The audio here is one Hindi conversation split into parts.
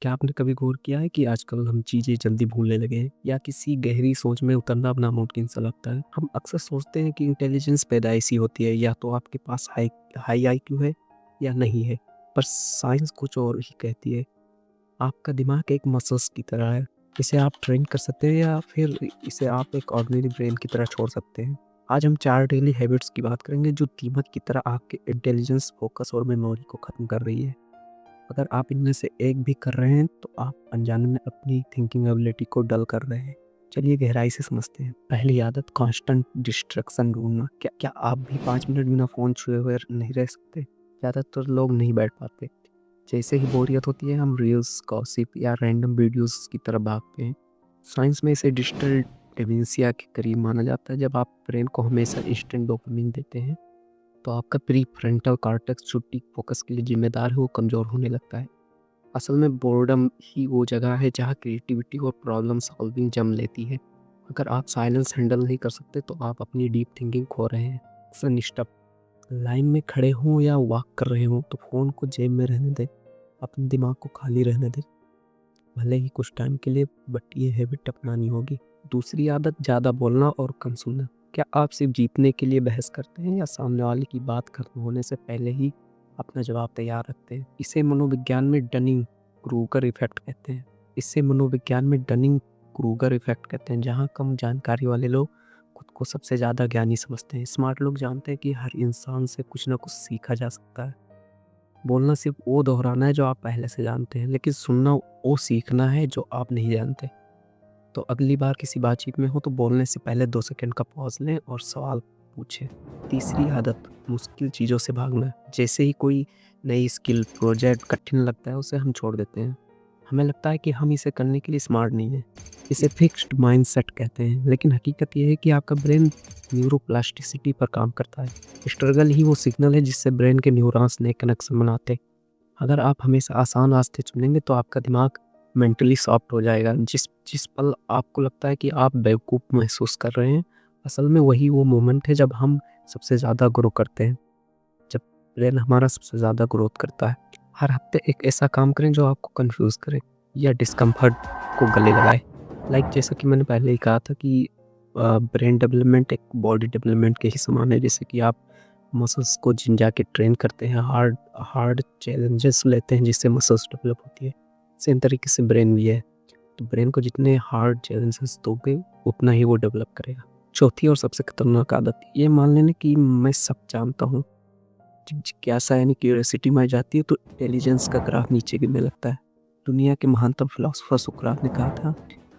क्या आपने कभी गौर किया है कि आजकल हम चीज़ें जल्दी भूलने लगे हैं या किसी गहरी सोच में उतरना अब नामुमकिन सा लगता है? हम अक्सर सोचते हैं कि इंटेलिजेंस पैदाइशी होती है, या तो आपके पास हाई हाई आईक्यू है या नहीं है। पर साइंस कुछ और ही कहती है। आपका दिमाग एक मसल्स की तरह है। इसे आप ट्रेन कर सकते हैं या फिर इसे आप एक ऑर्डिनरी ब्रेन की तरह छोड़ सकते हैं। आज हम 4 डेली हैबिट्स की बात करेंगे जो दीमक की तरह आपके इंटेलिजेंस, फोकस और मेमोरी को ख़त्म कर रही है। अगर आप इनमें से एक भी कर रहे हैं तो आप अनजाने में अपनी थिंकिंग एबिलिटी को डल कर रहे हैं। चलिए गहराई से समझते हैं। पहली आदत, कांस्टेंट डिस्ट्रैक्शन ढूंढना। क्या आप भी 5 मिनट बिना फ़ोन छुए हुए नहीं रह सकते? ज़्यादातर लोग नहीं बैठ पाते। जैसे ही बोरियत होती है हम रील्स, गॉसिप या रैंडम वीडियोस की तरफ भागते हैं। साइंस में इसे डिजिटल डिमेंशिया के करीब माना जाता है। जब आप ब्रेन को हमेशा इंस्टेंट डोपामिन देते हैं तो आपका प्री फ्रंटल कॉर्टेक्स जो डीप फोकस के लिए जिम्मेदार है वो कमज़ोर होने लगता है। असल में बोर्डम ही वो जगह है जहाँ क्रिएटिविटी और प्रॉब्लम सॉल्विंग जम लेती है। अगर आप साइलेंस हैंडल नहीं कर सकते तो आप अपनी डीप थिंकिंग खो रहे हैं। निष्ठप, लाइन में खड़े हों या वॉक कर रहे हों तो फ़ोन को जेब में रहने दें। अपने दिमाग को खाली रहने दें, भले ही कुछ टाइम के लिए, बट ये हैबिट अपनानी होगी। दूसरी आदत, ज़्यादा बोलना और कम सुनना। क्या आप सिर्फ जीतने के लिए बहस करते हैं या सामने वाले की बात खत्म होने से पहले ही अपना जवाब तैयार रखते हैं? इसे मनोविज्ञान में डनिंग क्रूगर इफेक्ट कहते हैं। जहाँ कम जानकारी वाले लोग खुद को सबसे ज़्यादा ज्ञानी समझते हैं। स्मार्ट लोग जानते हैं कि हर इंसान से कुछ ना कुछ सीखा जा सकता है। बोलना सिर्फ वो दोहराना है जो आप पहले से जानते हैं, लेकिन सुनना वो सीखना है जो आप नहीं जानते। तो अगली बार किसी बातचीत में हो तो बोलने से पहले 2 सेकंड का पॉज़ लें और सवाल पूछें। तीसरी आदत, मुश्किल चीज़ों से भागना। जैसे ही कोई नई स्किल, प्रोजेक्ट कठिन लगता है उसे हम छोड़ देते हैं। हमें लगता है कि हम इसे करने के लिए स्मार्ट नहीं हैं। इसे फिक्स्ड माइंडसेट कहते हैं, लेकिन हकीकत ये है कि आपका ब्रेन न्यूरोप्लास्टिसिटी पर काम करता है। स्ट्रगल ही वो सिग्नल है जिससे ब्रेन के न्यूरॉन्स नए कनेक्शन बनाते हैं। अगर आप हमेशा आसान रास्ते चुनेंगे तो आपका दिमाग मेंटली सॉफ्ट हो जाएगा। जिस जिस पल आपको लगता है कि आप बेवकूफ़ महसूस कर रहे हैं, असल में वही वो मोमेंट है जब हम सबसे ज़्यादा ग्रो करते हैं, जब ब्रेन हमारा सबसे ज़्यादा ग्रोथ करता है। हर हफ्ते एक ऐसा काम करें जो आपको कंफ्यूज करे या डिस्कम्फर्ट को गले लगाए। लाइक जैसा कि मैंने पहले ही कहा था कि ब्रेन डेवलपमेंट एक बॉडी डेवलपमेंट के ही समान है। जैसे कि आप मसल्स को जिम जाके ट्रेन करते हैं, हार्ड हार्ड चैलेंजेस लेते हैं जिससे मसल्स डेवलप होती है, सेम तरीके से ब्रेन भी है। तो ब्रेन को जितने हार्ड चैलेंजेस दोगे उतना ही वो डेवलप करेगा। चौथी और सबसे खतरनाक आदत, ये मान लेना कि मैं सब जानता हूँ। जब जिज्ञासा यानी क्यूरियोसिटी में आ जाती है तो इंटेलिजेंस का ग्राफ नीचे गिरने लगता है। दुनिया के महानतम फिलोसोफर सुकरात ने कहा था,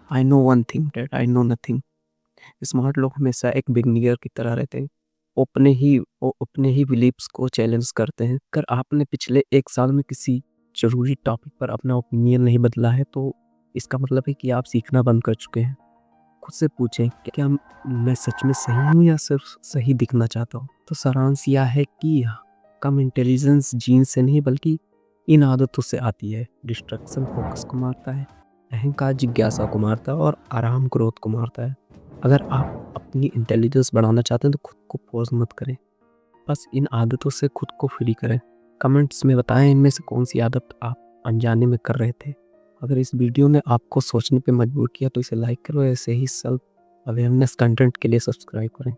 I know one thing that I know nothing. Smart लोग हमेशा एक बिगनियर की तरह रहते हैं। वो अपने ही बिलीव्स को चैलेंज करते हैं। अगर आपने पिछले 1 साल में किसी ज़रूरी टॉपिक पर अपना ओपिनियन नहीं बदला है तो इसका मतलब है कि आप सीखना बंद कर चुके हैं। खुद से पूछें, क्या मैं सच में सही हूँ या सिर्फ सही दिखना चाहता हूँ? तो सारांश यह है कि कम इंटेलिजेंस जीन से नहीं बल्कि इन आदतों से आती है। डिस्ट्रैक्शन फोकस को मारता है, अहंकार जिज्ञासा को मारता है और आराम ग्रोथ को मारता है। अगर आप अपनी इंटेलिजेंस बढ़ाना चाहते हैं तो खुद को फोर्स मत करें, बस इन आदतों से खुद को फ्री करें। कमेंट्स में बताएं इनमें से कौन सी आदत आप अनजाने में कर रहे थे। अगर इस वीडियो ने आपको सोचने पे मजबूर किया तो इसे लाइक करो। ऐसे ही सेल्फ अवेयरनेस कंटेंट के लिए सब्सक्राइब करें।